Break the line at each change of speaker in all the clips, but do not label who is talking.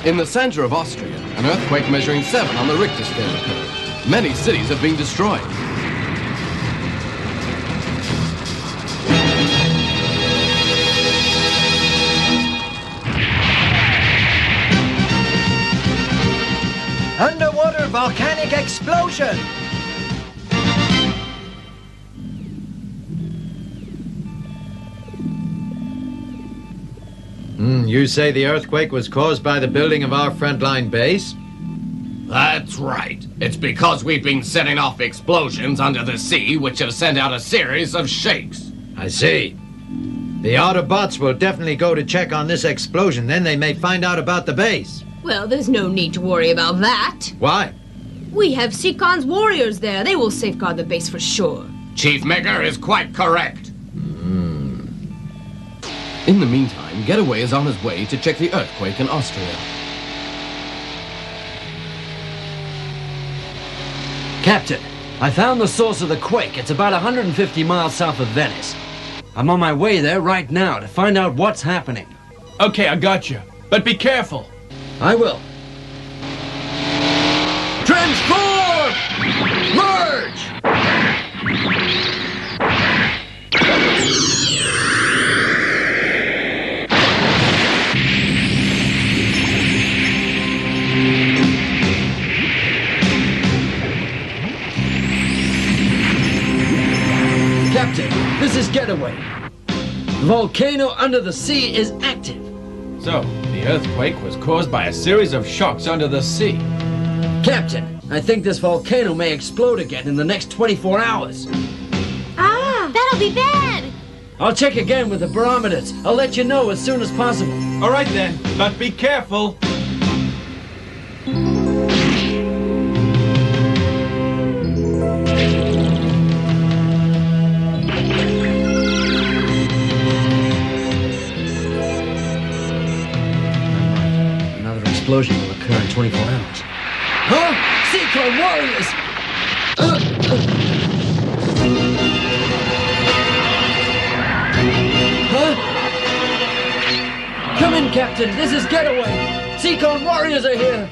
In the center of Austria, an earthquake measuring 7 on the Richter scale occurred. Many cities have been destroyed.
Underwater volcanic explosion!
You say the earthquake was caused by the building of our frontline base?
That's right. It's because we've been setting off explosions under the sea which have sent out a series of shakes.
I see. The Autobots will definitely go to check on this explosion, then they may find out about the base.
Well, there's no need to worry about that.
Why?
We have Seacon's warriors there. They will safeguard the base for sure.
Chief Maker is quite correct. In the meantime, Getaway is on his way to check the earthquake in Austria.
Captain, I found the source of the quake. It's about 150 miles south of Venice. I'm on my way there right now to find out what's happening.
Okay, I got you. But be careful.
I will.
Transform! Merge!
Captain, this is Getaway. The volcano under the sea is active.
So, the earthquake was caused by a series of shocks under the sea.
Captain, I think this volcano may explode again in the next 24 hours.
Ah, that'll be bad.
I'll check again with the barometers. I'll let you know as soon as possible.
All right then, but be careful.
Explosion will occur in 24 hours. Huh? Seacon warriors! Huh? Come in, Captain. This is Getaway. Seacon warriors are here.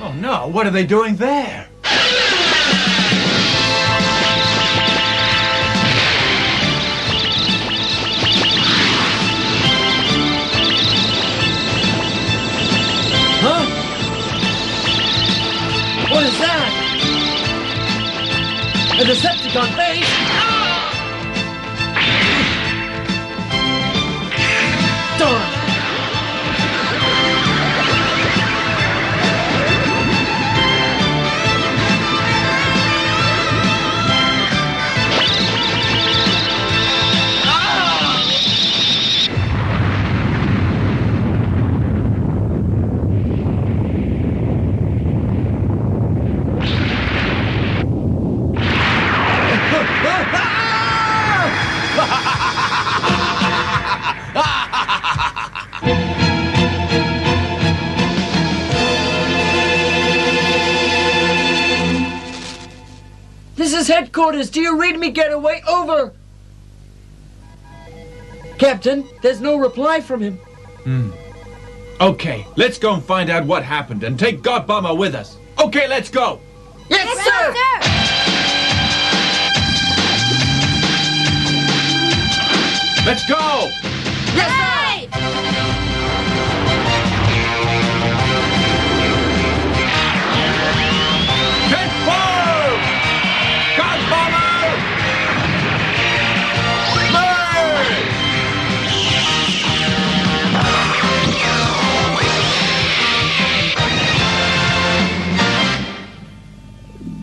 Oh no, what are they doing there?
Huh? What is that? A Decepticon base? Darn! This is headquarters. Do you read me, Getaway? Over. Captain, there's no reply from him.
Okay, let's go and find out what happened and take God Bomber with us. Okay, let's go.
Yes, sir!
Let's go.
Yes,
Transform! God Bomber! Merge!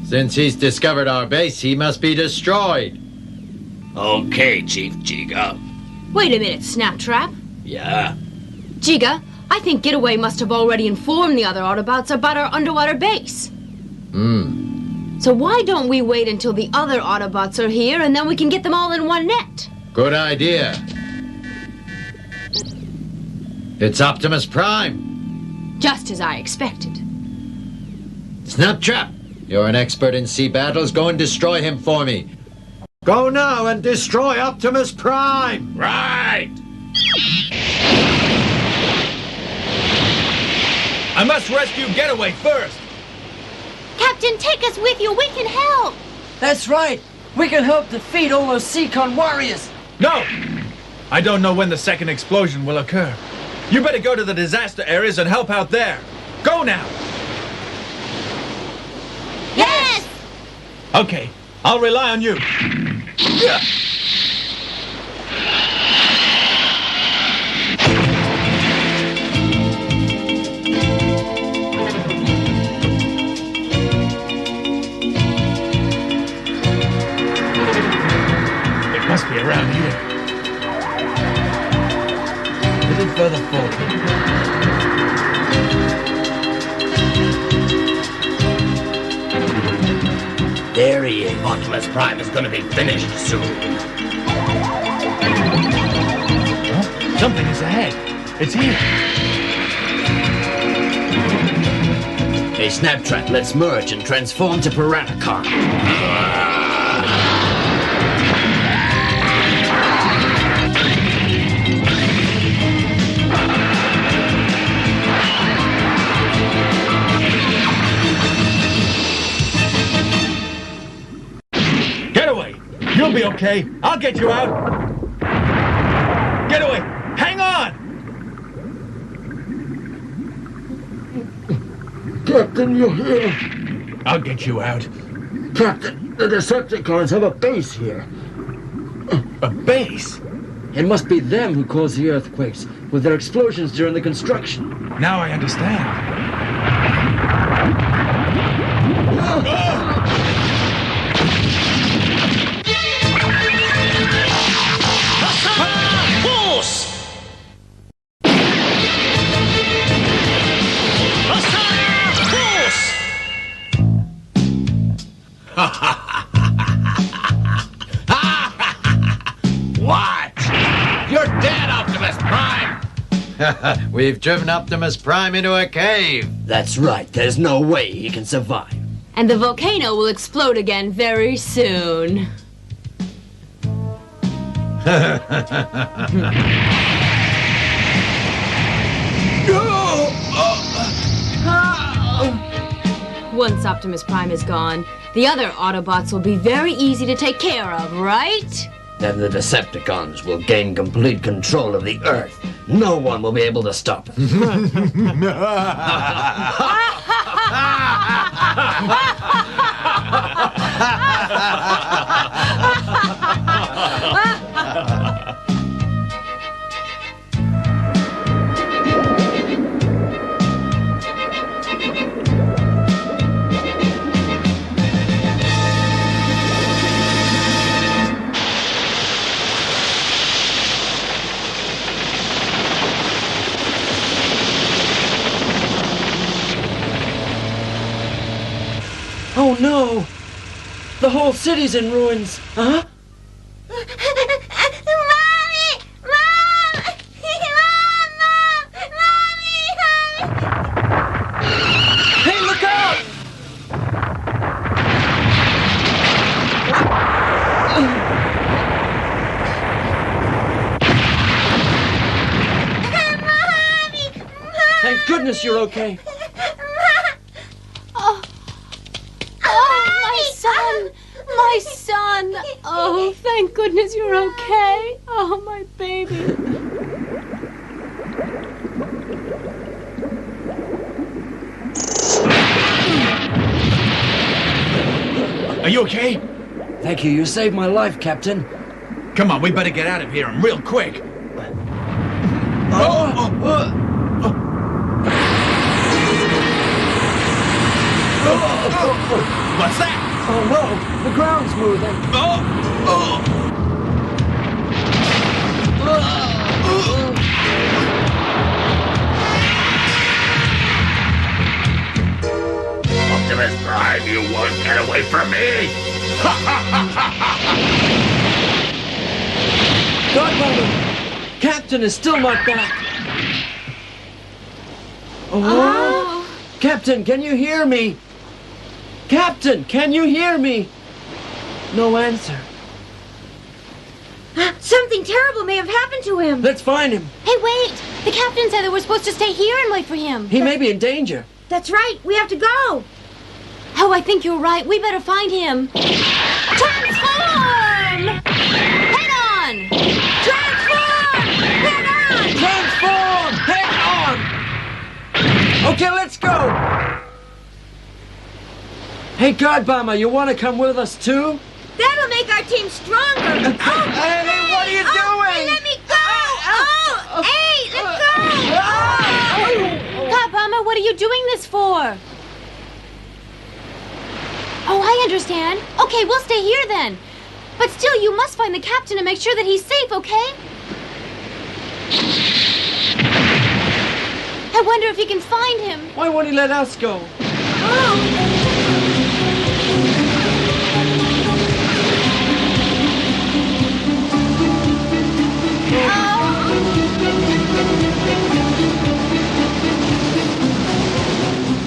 Since he's discovered our base, he must be destroyed.
Okay, Chief Giga.
Wait a minute, Snaptrap.
Yeah?
Giga, I think Getaway must have already informed the other Autobots about our underwater base. So why don't we wait until the other Autobots are here and then we can get them all in one net?
Good idea. It's Optimus Prime.
Just as I expected.
Snaptrap, you're an expert in sea battles. Go and destroy him for me. Go now and destroy Optimus Prime!
Right!
I must rescue Getaway first.
Captain, take us with you. We can help.
That's right. We can help defeat all those Seacon warriors.
No! I don't know when the second explosion will occur. You better go to the disaster areas and help out there. Go now!
Yes!
Okay, I'll rely on you. Yeah. It must be around here. A little further forward.
There he is. Optimus Prime is going to be finished soon.
Huh? Something is ahead. It's here.
Hey, Snaptrap, let's merge and transform to Piranacon.
Getaway! You'll be okay. I'll get you out. Getaway! Hang on!
Captain, you're here.
I'll get you out.
Captain, the Decepticons have a base here.
A base?
It must be them who caused the earthquakes with their explosions during the construction.
Now I understand.
What? You're dead, Optimus Prime!
We've driven Optimus Prime into a cave.
That's right. There's no way he can survive.
And the volcano will explode again very soon. Once Optimus Prime is gone, the other Autobots will be very easy to take care of, right?
Then the Decepticons will gain complete control of the Earth. No one will be able to stop us. Oh no! The whole city's in ruins. Huh?
Mommy! Mom! Mom! Mommy!
Hey, look out! thank goodness you're okay.
Oh, my son! My son! Oh, thank goodness you're okay. Oh, my baby.
Are you okay?
Thank you. You saved my life, Captain.
Come on, we better get out of here and real quick. What's that?
Oh no, the ground's moving.
Optimus Prime, you won't get away from me!
Godmother! Captain is still not back. Oh. Captain, can you hear me? Captain, can you hear me? No answer.
Something terrible may have happened to him.
Let's find him.
Hey, wait! The captain said that we're supposed to stay here and wait for him.
He may be in danger.
That's right. We have to go.
Oh, I think you're right. We better find him. Transform! Head on!
Transform! Head on!
Transform! Head on! Okay, let's go! Hey, Godmama, you want to come with us too?
That'll make our team stronger.
Hey, what are you doing?
Let me go! Hey, let go!
Godmama, what are you doing this for? Oh, I understand. Okay, we'll stay here then. But still, you must find the captain and make sure that he's safe, okay? I wonder if you can find him.
Why won't he let us go?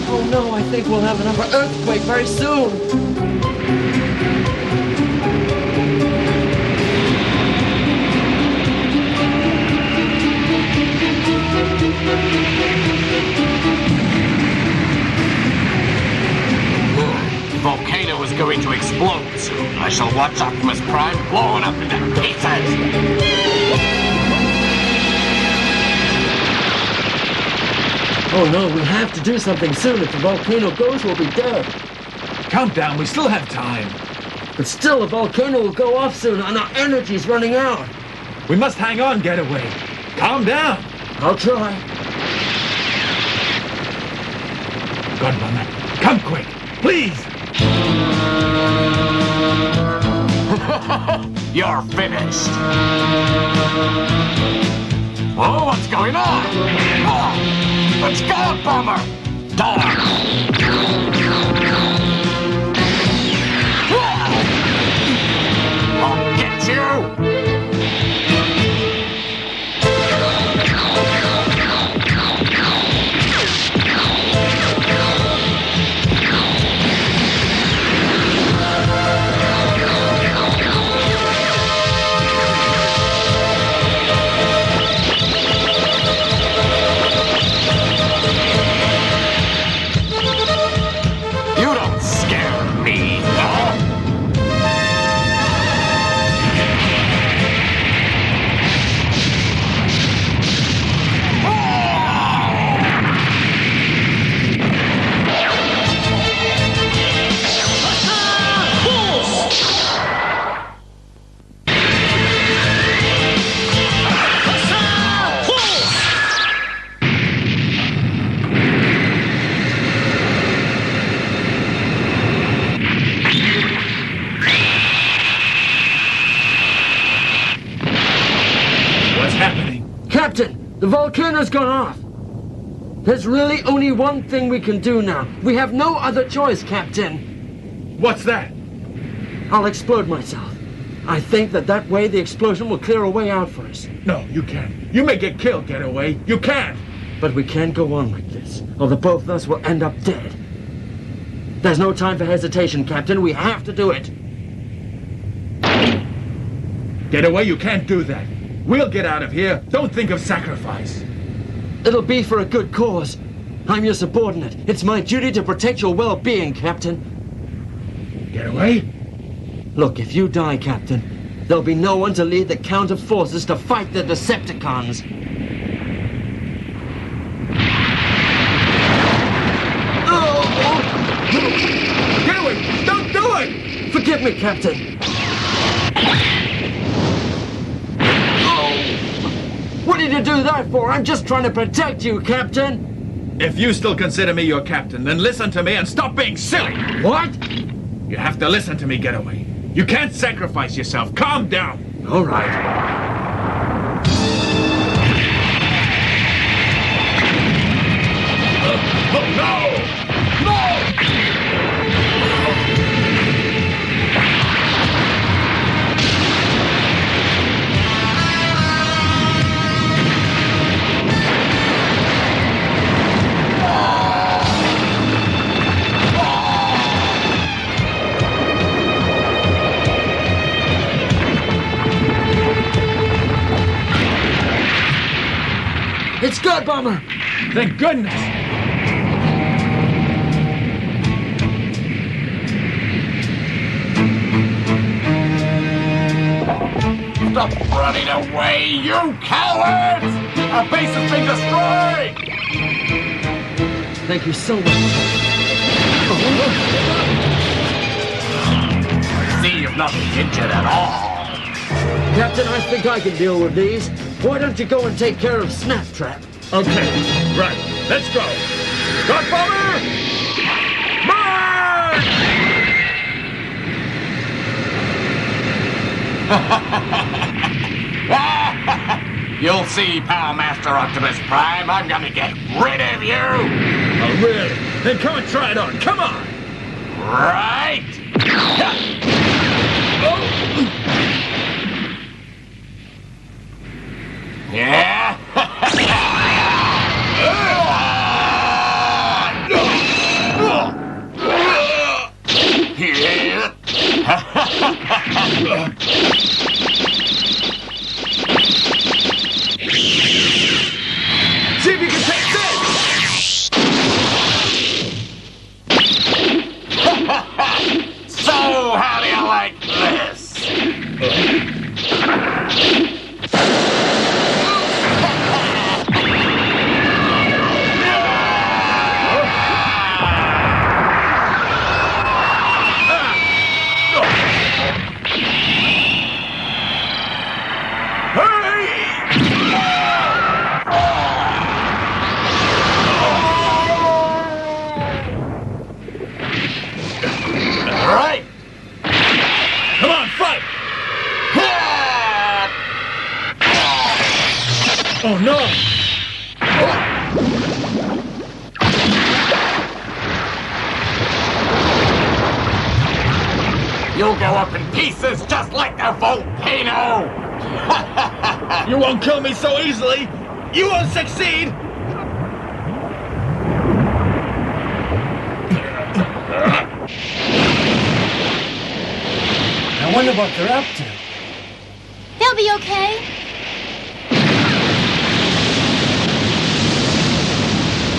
Oh no, I think we'll have another earthquake very soon.
Volcano is going to explode soon. I shall watch Optimus Prime blowing up into pieces.
Oh no, we have to do something soon. If the volcano goes, we'll be dead.
Calm down, we still have time.
But still, the volcano will go off soon and our energy's running out.
We must hang on, Getaway. Calm down.
I'll try.
Godmother, come quick, please.
You're finished. Oh, what's going on? Oh, it's God Bomber. Down. I'll get you.
Captain, the volcano's gone off. There's really only one thing we can do now. We have no other choice, Captain.
What's that?
I'll explode myself. I think that way the explosion will clear a way out for us.
No, you can't. You may get killed, Getaway. You can't.
But we can't go on like this, or the both of us will end up dead. There's no time for hesitation, Captain. We have to do it.
Getaway, you can't do that. We'll get out of here. Don't think of sacrifice.
It'll be for a good cause. I'm your subordinate. It's my duty to protect your well-being, Captain.
Get away?
Look, if you die, Captain, there'll be no one to lead the counter forces to fight the Decepticons.
Get away! Don't do it!
Forgive me, Captain. What did you do that for? I'm just trying to protect you, Captain.
If you still consider me your captain, then listen to me and stop being silly!
What?
You have to listen to me, Getaway. You can't sacrifice yourself. Calm down.
All right.
Oh, no! No!
It's good, Bomber.
Thank goodness!
Stop running away, you cowards! Our base has been destroyed!
Thank you so much.
See, you've not been injured at all.
Captain, I think I can deal with these. Why don't you go and take care of Snaptrap?
Okay, right. Let's go. God Bomber! Burn!
You'll see, Power Master Optimus Prime. I'm gonna get rid of you!
Oh, really? Then come and try it on. Come on!
Right! Yeah?
See if you can take this!
So, how do you like this? Right!
Come on, fight! Oh, no!
You'll go up in pieces just like a volcano!
You won't kill me so easily! You won't succeed!
I wonder what they're up to.
They'll be okay.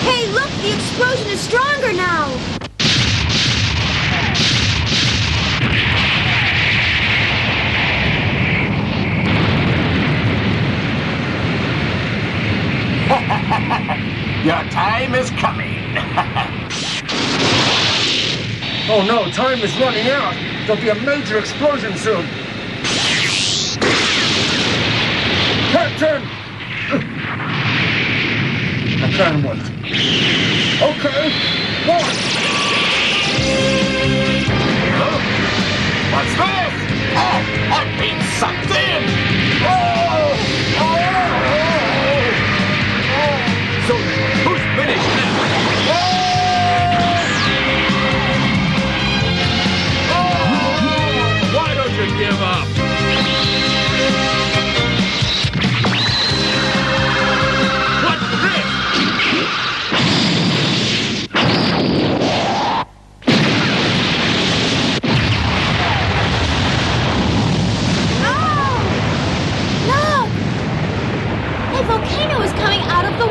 Hey, look, the explosion is stronger now.
Your time is coming.
Oh no, time is running out. There'll be a major explosion soon. Captain! I can't wait. Okay, one.
What's this? Oh, I'm being sucked in! Oh!
So, who's finished now? Why don't you give up? What's this?
No!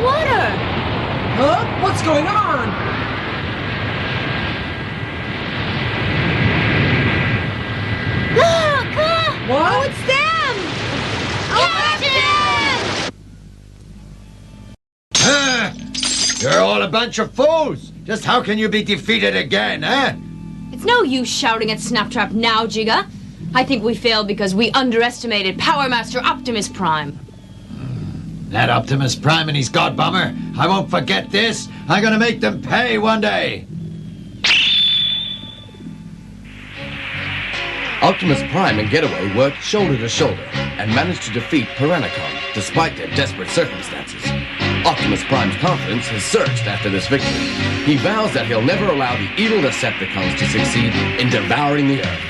water!
Huh? What's going on?
Look!
What?
Oh, it's them! Captain!
You're all a bunch of fools! Just how can you be defeated again, eh?
It's no use shouting at Snaptrap now, Jigga. I think we failed because we underestimated Power Master Optimus Prime.
That Optimus Prime and his God Bomber, I won't forget this. I'm gonna make them pay one day.
Optimus Prime and Getaway worked shoulder to shoulder and managed to defeat Piranacon despite their desperate circumstances. Optimus Prime's confidence has surged after this victory. He vows that he'll never allow the evil Decepticons to succeed in devouring the Earth.